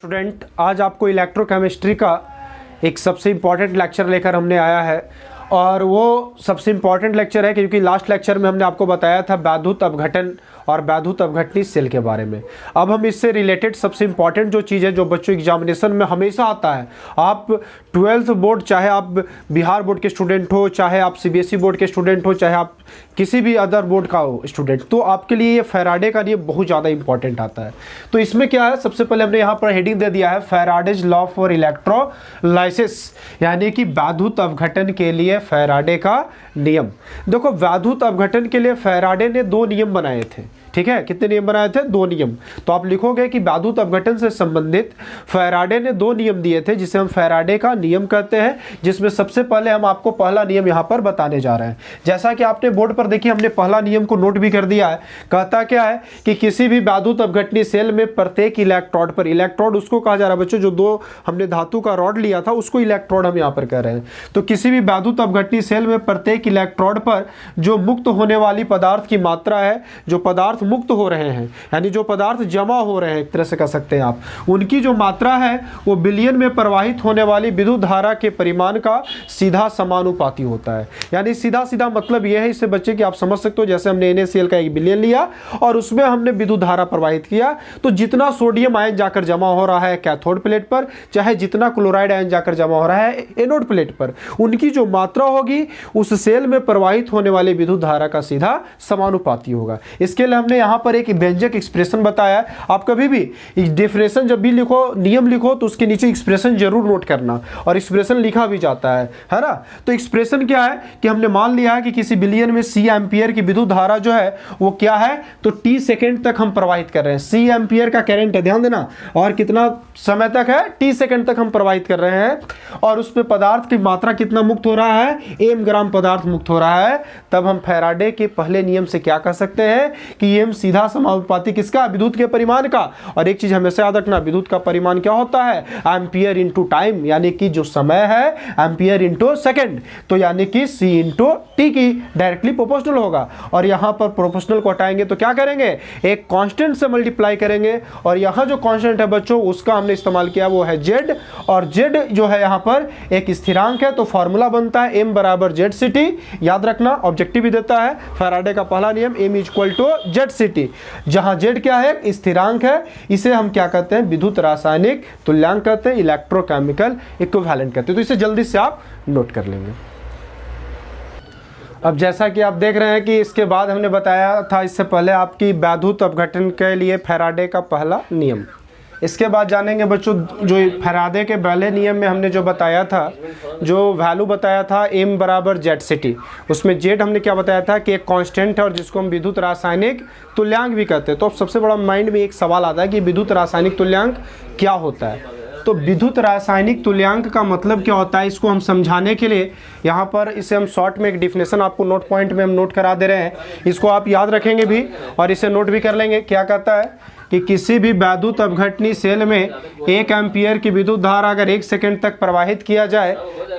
Student, आज आपको electrochemistry का एक सबसे इम्पॉर्टेंट लेक्चर लेकर हमने आया है और वो सबसे इम्पॉर्टेंट लेक्चर है क्योंकि लास्ट लेक्चर में हमने आपको बताया था वैद्युत अपघटन और वैद्युत अपघटनी सेल के बारे में। अब हम इससे रिलेटेड सबसे इम्पॉर्टेंट जो चीज़ है जो बच्चों एग्जामिनेशन में हमेशा आता है, आप 12th बोर्ड, चाहे आप बिहार बोर्ड के स्टूडेंट हो, चाहे आप सीबीएसई बोर्ड के स्टूडेंट हो, चाहे आप किसी भी अदर बोर्ड का हो स्टूडेंट, तो आपके लिए ये फैराडे का नियम बहुत ज़्यादा इंपॉर्टेंट आता है। तो इसमें क्या है, सबसे पहले हमने यहाँ पर हेडिंग दे दिया है फैराडेज लॉ फॉर इलेक्ट्रोलाइसिस, यानी कि वैद्युत अपघटन के लिए फैराडे का नियम। देखो, वैद्युत अपघटन के लिए फैराडे ने 2 नियम बनाए थे, ठीक है। कितने नियम बनाए थे? 2 नियम। तो आप लिखोगे कि वैद्युत अपघटन से संबंधित फैराडे ने 2 नियम दिए थे जिसे हम फैराडे का नियम कहते हैं, जिसमें सबसे पहले हम आपको पहला नियम यहाँ पर बताने जा रहे हैं। जैसा कि आपने बोर्ड पर देखिए, हमने पहला नियम को नोट भी कर दिया है। कहता क्या है कि किसी भी वैद्युत अपघटनी सेल में प्रत्येक इलेक्ट्रोड पर, इलेक्ट्रोड उसको कहा जा रहा है बच्चों, जो 2 हमने धातु का रॉड लिया था उसको इलेक्ट्रोड हम यहाँ पर कह रहे हैं। तो किसी भी वैद्युत अपघटनी सेल में प्रत्येक इलेक्ट्रोड पर जो मुक्त होने वाली पदार्थ की मात्रा है, जो पदार्थ मुक्त हो रहे हैं, यानी जो पदार्थ जमा हो रहे हैं, एक तरह से कह सकते हैं आप, उनकी जो मात्रा है वो बिलियन में प्रवाहित होने वाली विद्युत धारा के परिमाण का सीधा समानुपाती होता है। यानी सीधा सीधा मतलब यह है, इससे बच्चे कि आप समझ सकते हो, जैसे हमने NaCl का 1 बिलियन लिया और उसमें हमने विद्युत धारा प्रवाहित किया, तो जितना सोडियम आयन जाकर जमा हो रहा है कैथोड प्लेट पर, चाहे जितना क्लोराइड आयन जाकर जमा हो रहा है एनोड प्लेट पर, उनकी जो मात्रा होगी उस सेल में प्रवाहित होने वाली विद्युत धारा का सीधा समानुपाती होगा। इसके लिए हमने यहाँ पर एक व्यंजक एक्सप्रेशन बताया। आप कभी भी डेफिनेशन जब भी लिखो, नियम लिखो, तो उसके नीचे एक्सप्रेशन जरूर नोट करना, और एक्सप्रेशन लिखा भी जाता है ना। तो एक्सप्रेशन क्या है कि हमने मान लिया है कि किसी बिलियन में C एम्पियर की विद्युत धारा जो है वो क्या है, तो T सेकेंड तक हम प्रवाहित कर रहे हैं। C एम्पियर का करंट है, ध्यान देना, और कितना समय तक है, T सेकेंड तक हम प्रवाहित कर रहे हैं, और उसमें पदार्थ की मात्रा कितना मुक्त हो रहा है, m ग्राम पदार्थ मुक्त हो रहा है। तब हम फैराडे के पहले नियम से क्या कह सकते हैं कि m सीधा समानुपाती किसका, विद्युत के परिमाण का। और एक चीज हमेशा याद रखना, विद्युत का परिमाण क्या होता है, एम्पियर इंटू टाइम, यानी कि जो समय है एम्पियर इंटू सेकेंड, तो यानी कि C इंटू टी की डायरेक्टली प्रोपोर्शनल होगा। और यहाँ पर प्रोपोर्शनल को हटाएंगे तो क्या करेंगे, एक कांस्टेंट से मल्टीप्लाई करेंगे, और यहाँ जो कांस्टेंट है बच्चों उसका हमने इस्तेमाल किया वो है Z, और Z जो है यहाँ पर एक स्थिरांक है, तो फॉर्मूला बनता है m बराबर ZCT। याद रखना, ऑब्जेक्टिव भी देता है फैराडे का पहला नियम, m इक्वल टू ZCT, जहां Z क्या है, स्थिरांक है। इसे हम क्या कहते हैं, विद्युत रासायनिक तुल्यांक कहते हैं, इलेक्ट्रोकेमिकल इक्विवेलेंट कहते हैं। तो इसे जल्दी से आप नोट कर लेंगे। अब जैसा कि आप देख रहे हैं कि इसके बाद हमने बताया था इससे पहले आपकी वैद्युत अपघटन के लिए फैराडे का पहला नियम। इसके बाद जानेंगे बच्चों, जो फैराडे के पहले नियम में हमने जो बताया था, जो वैल्यू बताया था m बराबर ZCT, उसमें Z हमने क्या बताया था कि एक कांस्टेंट है और जिसको हम विद्युत रासायनिक तुल्यांक भी कहते हैं। तो अब सबसे बड़ा माइंड में एक सवाल आता है कि विद्युत रासायनिक तुल्यांक क्या होता है। तो विद्युत रासायनिक तुल्यांक का मतलब क्या होता है, इसको हम समझाने के लिए यहाँ पर इसे हम शॉर्ट में एक डिफिनेशन आपको नोट पॉइंट में हम नोट करा दे रहे हैं। इसको आप याद रखेंगे भी और इसे नोट भी कर लेंगे। क्या कहता है कि किसी भी वैद्युत अपघटनी सेल में 1 एम्पियर की विद्युत धारा अगर 1 सेकेंड तक प्रवाहित किया जाए,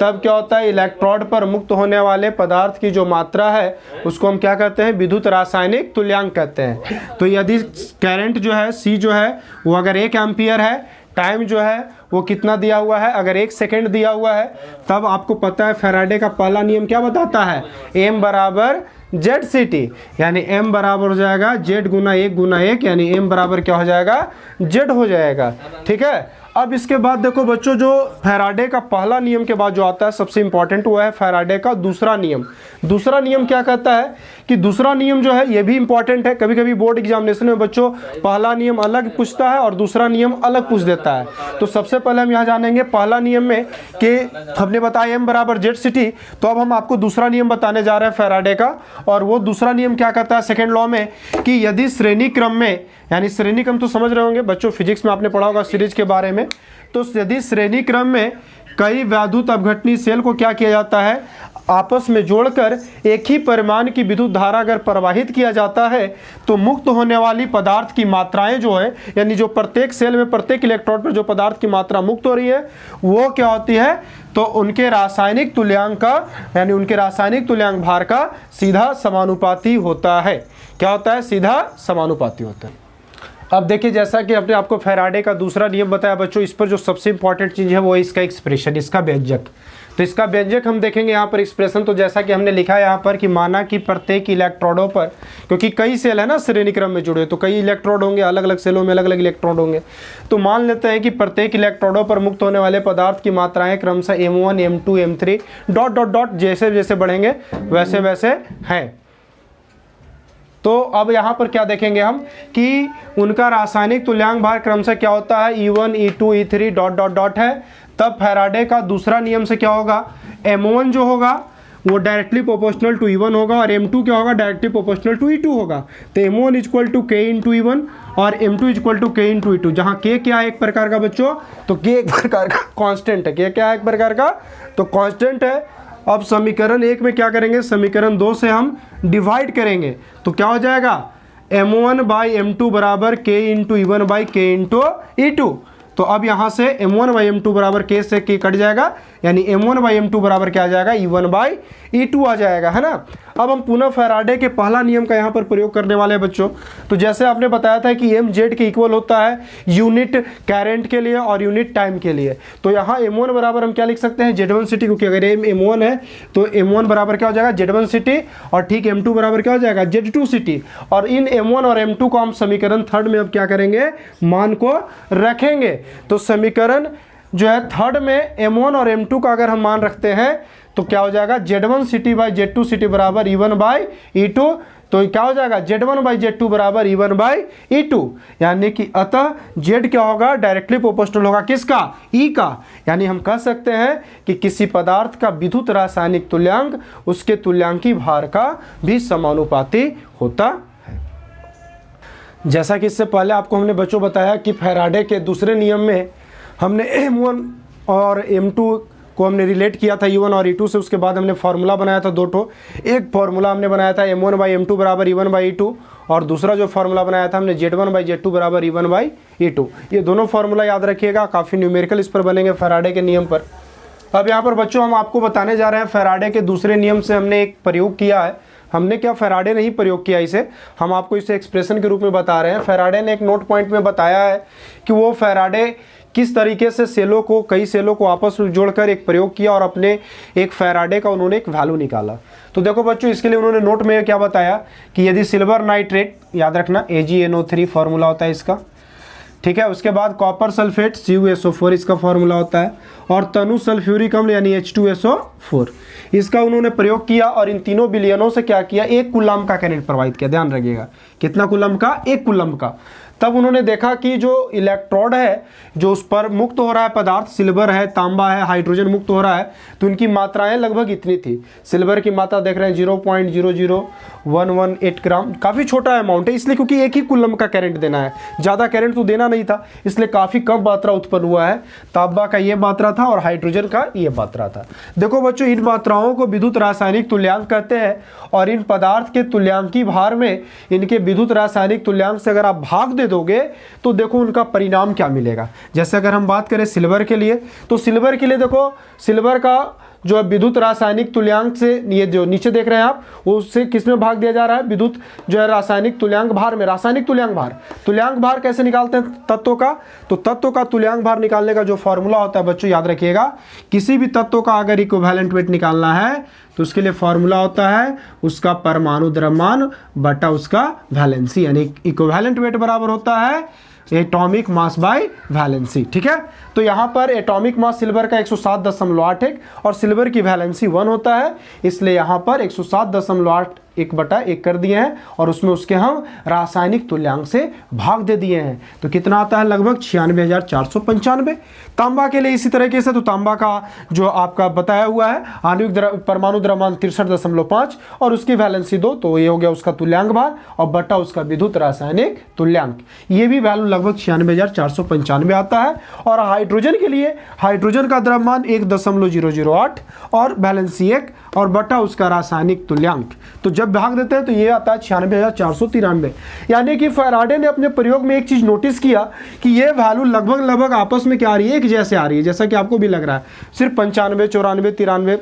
तब क्या होता है, इलेक्ट्रोड पर मुक्त होने वाले पदार्थ की जो मात्रा है उसको हम क्या कहते हैं, विद्युत रासायनिक तुल्यांक कहते हैं। तो यदि करंट जो है C जो है वो अगर 1 एम्पियर है, टाइम जो है वो कितना दिया हुआ है, अगर 1 सेकेंड दिया हुआ है, तब आपको पता है फैराडे का पहला नियम क्या बताता है, m बराबर ZCT, यानी m बराबर हो जाएगा Z गुना 1 गुना 1, यानी m बराबर क्या हो जाएगा, Z हो जाएगा। ठीक है। अब इसके बाद देखो बच्चों, जो फैराडे का पहला नियम के बाद जो आता है सबसे इंपॉर्टेंट वो है फैराडे का दूसरा नियम। दूसरा नियम क्या कहता है कि दूसरा नियम जो है ये भी इंपॉर्टेंट है। कभी कभी बोर्ड एग्जामिनेशन में बच्चों पहला नियम अलग पूछता है और दूसरा नियम अलग पूछ देता है। तो सबसे पहले हम यहाँ जानेंगे पहला नियम में कि हमने बताया m बराबर ZCT, तो अब हम आपको दूसरा नियम बताने जा रहे हैं फैराडे का। और वो दूसरा नियम क्या कहता है सेकेंड लॉ में, कि यदि श्रेणी क्रम में, यानी श्रेणी क्रम तो समझ रहे होंगे बच्चों, फिजिक्स में आपने पढ़ा होगा सीरीज के बारे में। तो यदि श्रेणी क्रम में कई वैद्युत अपघटनी सेल को क्या किया जाता है, आपस में जोड़कर एक ही परिमाण की विद्युत धारा अगर प्रवाहित किया जाता है, तो मुक्त होने वाली पदार्थ की मात्राएं जो है, यानी जो प्रत्येक सेल में प्रत्येक इलेक्ट्रोड पर जो पदार्थ की मात्रा मुक्त हो रही है वो क्या होती है, तो उनके रासायनिक तुल्यांक का, यानी उनके रासायनिक तुल्यांक भार का सीधा समानुपाती होता है। क्या होता है, सीधा समानुपाती होता है। अब देखिए, जैसा कि हमने आपको फैराडे का दूसरा नियम बताया बच्चों, इस पर जो सबसे इंपॉर्टेंट चीज़ है वो है इसका एक्सप्रेशन, इसका व्यंजक। तो इसका व्यंजक हम देखेंगे यहाँ पर एक्सप्रेशन। तो जैसा कि हमने लिखा है यहाँ पर कि माना कि प्रत्येक इलेक्ट्रोडों पर, क्योंकि कई सेल है ना श्रेणी क्रम में जुड़े, तो कई इलेक्ट्रोड होंगे, अलग अलग सेलों में अलग अलग इलेक्ट्रोड होंगे। तो मान लेते हैं कि प्रत्येक इलेक्ट्रोडों पर मुक्त होने वाले पदार्थ की मात्राएं क्रमशः M1 M2 M3 dot dot dot जैसे जैसे बढ़ेंगे वैसे वैसे हैं। तो अब यहाँ पर क्या देखेंगे हम कि उनका रासायनिक तुल्यांक भार क्रमशः क्या होता है, E1 E2 E3 dot dot dot है। तब फैराडे का दूसरा नियम से क्या होगा, M1 जो होगा वो डायरेक्टली प्रोपोर्शनल टू E1 होगा और M2 क्या होगा, डायरेक्टली प्रोपोर्शनल टू E2 होगा। तो M1 equal to K into E1 और M2 equal to K into E2, जहाँ K क्या है एक प्रकार का बच्चों, तो K एक प्रकार का कांस्टेंट है। K क्या है एक प्रकार का, तो कांस्टेंट है। अब समीकरण 1 में क्या करेंगे, समीकरण 2 से हम डिवाइड करेंगे, तो क्या हो जाएगा, M1 बाई M2 बराबर K into E1 by K into E2। तो अब यहाँ से M1 बाई M2 बराबर K से K कट जाएगा, यानी M1 बाई M2 बराबर क्या आ जाएगा, E1 बाई E2 आ जाएगा, है ना। अब हम पुनः फैराडे के पहला नियम का यहाँ पर प्रयोग करने वाले हैं बच्चों। तो जैसे आपने बताया था कि mz के इक्वल होता है यूनिट करंट के लिए और यूनिट टाइम के लिए। तो यहाँ M1 बराबर हम क्या लिख सकते हैं, Z1 सिटी, क्योंकि अगर M1 है तो M1 बराबर क्या हो जाएगा, Z1 सिटी, और ठीक M2 बराबर क्या हो जाएगा, Z2 सिटी। और इन M1 और M2 को हम समीकरण 3 में अब क्या करेंगे, मान को रखेंगे। तो समीकरण जो है 3 में M1 और M2 का अगर हम मान रखते हैं तो क्या हो जाएगा, Z1 city by Z2 city बराबर E1 बाई E2। तो क्या हो जाएगा, Z1 बाई Z2 बराबर E1 बाई E2, यानी कि अतः Z क्या होगा, डायरेक्टली प्रोपोर्शनल होगा किसका, E का। यानी हम कह सकते हैं कि किसी पदार्थ का विद्युत रासायनिक तुल्यांक उसके तुल्यांकी भार का भी समानुपाती होता है। जैसा कि इससे पहले आपको हमने बच्चों बताया कि फैराडे के दूसरे नियम में हमने M1 और M2 को हमने रिलेट किया था E1 और E2 से। उसके बाद हमने फार्मूला बनाया था 2 ठो। एक फार्मूला हमने बनाया था M1 बाई M2 बराबर E1 बाई E2, और दूसरा जो फार्मूला बनाया था हमने Z1 बाई Z2 बराबर E1 बाई E2। ये दोनों फार्मूला याद रखिएगा, काफ़ी न्यूमेरिकल इस पर बनेंगे फैराडे के नियम पर। अब यहाँ पर बच्चों हम आपको बताने जा रहे हैं फैराडे के दूसरे नियम से हमने एक प्रयोग किया है। हमने क्या, फैराडे ने ही प्रयोग किया इसे, हम आपको इसे एक्सप्रेशन के रूप में बता रहे हैं। फैराडे ने एक नोट पॉइंट में बताया है कि वो फैराडे किस तरीके से सेलों को, कई सेलों को आपस में जोड़कर एक प्रयोग किया और अपने एक फैराडे का उन्होंने एक वैल्यू निकाला। तो देखो बच्चों, इसके लिए उन्होंने नोट में क्या बताया कि यदि सिल्वर नाइट्रेट, याद रखना AgNO3 फार्मूला होता है इसका, ठीक है। उसके बाद कॉपर सल्फेट CuSO4 इसका फार्मूला होता है, और तनु सल्फ्यूरिक अम्ल यानी H2SO4 इसका उन्होंने प्रयोग किया, और इन तीनों विलयनों से क्या किया, 1 कूलम्ब का करंट प्रोवाइड किया। ध्यान रखिएगा, कितना कूलम्ब का, 1 कूलम्ब का। तब उन्होंने देखा कि जो इलेक्ट्रोड है जो उस पर मुक्त हो रहा है पदार्थ, सिल्वर है, तांबा है, हाइड्रोजन मुक्त हो रहा है, तो उनकी मात्राएं लगभग इतनी थी। सिल्वर की मात्रा देख रहे हैं 0.00118 ग्राम, काफ़ी छोटा अमाउंट है, इसलिए क्योंकि 1 ही कूलम्ब का करंट देना है, ज़्यादा करंट तो देना नहीं था, इसलिए काफ़ी कम मात्रा उत्पन्न हुआ है। तांबा का ये मात्रा था और हाइड्रोजन का ये मात्रा था। देखो बच्चों, इन मात्राओं को विद्युत रासायनिक तुल्यांक कहते हैं, और इन पदार्थ के तुल्यांकी भार में इनके विद्युत रासायनिक तुल्यांक से अगर आप भाग दे दोगे तो देखो उनका परिणाम क्या मिलेगा। जैसे अगर हम बात करें सिल्वर के लिए, तो सिल्वर के लिए देखो, सिल्वर का जो विद्युत रासायनिक तुल्यांक से, ये जो नीचे देख रहे हैं आप, वो उससे किस में भाग दिया जा रहा है, विद्युत जो है रासायनिक तुल्यांक भार में। रासायनिक तुल्यांक भार कैसे निकालते हैं तत्वों का, तो तत्वों का तुल्यांक भार निकालने का जो फॉर्मूला होता है बच्चों, याद रखिएगा, किसी भी तत्व का अगर इक्विवेलेंट वेट निकालना है तो उसके लिए फॉर्मूला होता है उसका परमाणु द्रव्यमान बटा उसका वैलेंसी, यानी इक्विवेलेंट वेट बराबर होता है एटॉमिक मास बाय वैलेंसी, ठीक है। तो यहाँ पर एटॉमिक मास सिल्वर का 107.81 और सिल्वर की वैलेंसी 1 होता है, इसलिए यहाँ पर 107.81 कर दिए हैं, और उसमें उसके हम रासायनिक तुल्यांक से भाग दे दिए हैं। तो कितना आता है, लगभग 96,495। तांबा के लिए इसी तरीके से, तो तांबा का जो आपका बताया हुआ है आणविक परमाणु द्रव्यमान 63.5 और उसकी वैलेंसी 2, तो ये हो गया उसका तुल्यांक भार, और बटा उसका विद्युत रासायनिक तुल्यांक, ये भी वैल्यू लगभग 96,495 आता है। और हाइड्रोजन के लिए, हाइड्रोजन का द्रव्यमान 1.008 और वैलेंसी 1 और बटा उसका रासायनिक तुल्यांक, तो जब भाग देते हैं तो ये आता है 96,493। यानी कि फैराडे ने अपने प्रयोग में एक चीज नोटिस किया कि ये वैल्यू लगभग आपस में क्या आ रही है, एक जैसे आ रही है, जैसा कि आपको भी लग रहा है। सिर्फ 95, 94, 93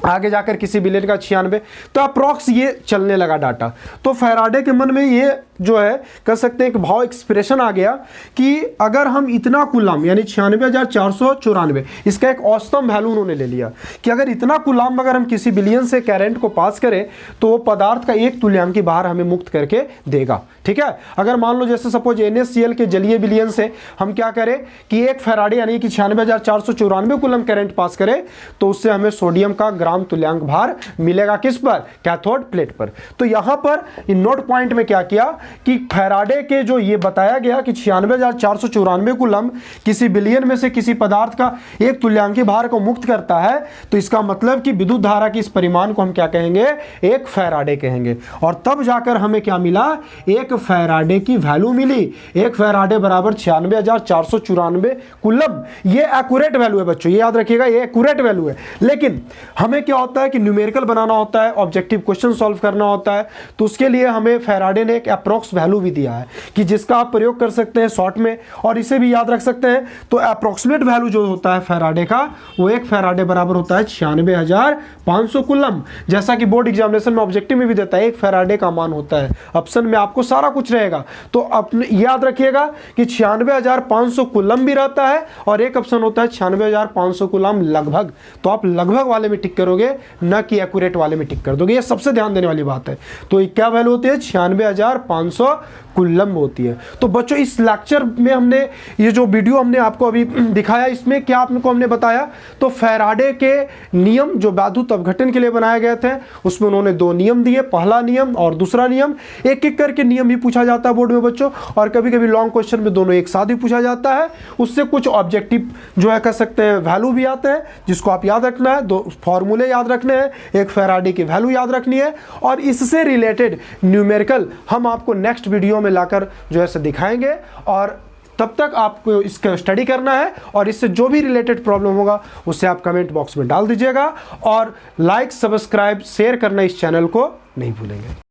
आगे जाकर किसी बिलियन का 96, तो अप्रॉक्स ये चलने लगा डाटा। तो फैराडे के मन में ये जो है कह सकते हैं कि भाव एक्सप्रेशन आ गया कि अगर हम इतना कूलम यानी 96,494, इसका एक औसतम वैल्यू उन्होंने ले लिया कि अगर इतना कूलम अगर हम किसी बिलियन से करंट को पास करें तो वो पदार्थ का एक तुल्यांकी भार हमें मुक्त करके देगा। ठीक है, अगर मान लो जैसे सपोज NaCl के जलीय विलयन से हम क्या करें कि एक फैराडे यानी कि 96,494 कूलम करंट पास करें तो उससे हमें सोडियम का ग्राम तुल्यांक भार मिलेगा, किस पर, कैथोड प्लेट पर। तो यहां पर इन नोट पॉइंट में क्या किया कि फैराडे के जो ये बताया गया कि 96,494 कूलम किसी बिलियन में से किसी पदार्थ का एक तुल्यांकी भार को मुक्त करता है, तो इसका मतलब कि विद्युत धारा की इस परिमाण को हम क्या कहेंगे, एक फैराडे कहेंगे। और तब जाकर हमें क्या मिला, एक फैराडे की वैल्यू मिली। एक फैराडे बराबर 96,494 कूलम। ये एक्यूरेट वैल्यू है बच्चों, ये याद रखिएगा, ये एक्यूरेट वैल्यू है। लेकिन हमें क्या होता है कि न्यूमेरिकल बनाना होता है, ऑब्जेक्टिव क्वेश्चन सॉल्व करना होता है, तो उसके लिए हमें फैराडे ने एक अप्रॉक्स वैल्यू भी दिया है कि जिसका आप प्रयोग कर सकते हैं शॉर्ट में और इसे भी याद रख सकते हैं। तो अप्रॉक्सीमेट वैल्यू जो होता है फैराडे का, वो एक फैराडे बराबर होता है 96,500 कूलम। जैसा कि बोर्ड एग्जामिनेशन में ऑब्जेक्टिव में भी देता है, एक फैराडे का मान होता है। ऑप्शन में आपको सारा कुछ रहेगा, तो अपने याद रखिएगा कि 96,500 कूलम भी रहता है और एक ऑप्शन होता है 96,500 कूलम लगभग। तो आप लगभग वाले में टिक करोगे, न कि एक्यूरेट वाले में टिक कर दोगे, ये सबसे ध्यान देने वाली बात है। तो ये क्या वैल्यू होती है, 96,500 कूलम होती है। तो बच्चों इस लेक्चर में हमने ये जो वीडियो हमने आपको अभी दिखाया, इसमें क्या आपको हमने बताया, तो फैराडे के नियम जो वैद्युत अपघटन के लिए बनाए गए थे, उसमें उन्होंने 2 नियम दिए, पहला नियम और दूसरा नियम। एक एक करके नियम भी पूछा जाता है बोर्ड में बच्चों, और कभी कभी लॉन्ग क्वेश्चन में दोनों एक साथ ही पूछा जाता है। उससे कुछ ऑब्जेक्टिव जो है कह सकते हैं वैल्यू भी आते हैं, जिसको आप याद रखना है। 2 फॉर्मूले याद रखने हैं, एक फैराडे की वैल्यू याद रखनी है, और इससे रिलेटेड न्यूमेरिकल हम आपको नेक्स्ट वीडियो में लाकर जो है दिखाएंगे। और तब तक आपको इसका स्टडी करना है, और इससे जो भी रिलेटेड प्रॉब्लम होगा उससे आप कमेंट बॉक्स में डाल दीजिएगा, और लाइक, सब्सक्राइब, शेयर करना इस चैनल को नहीं भूलेंगे।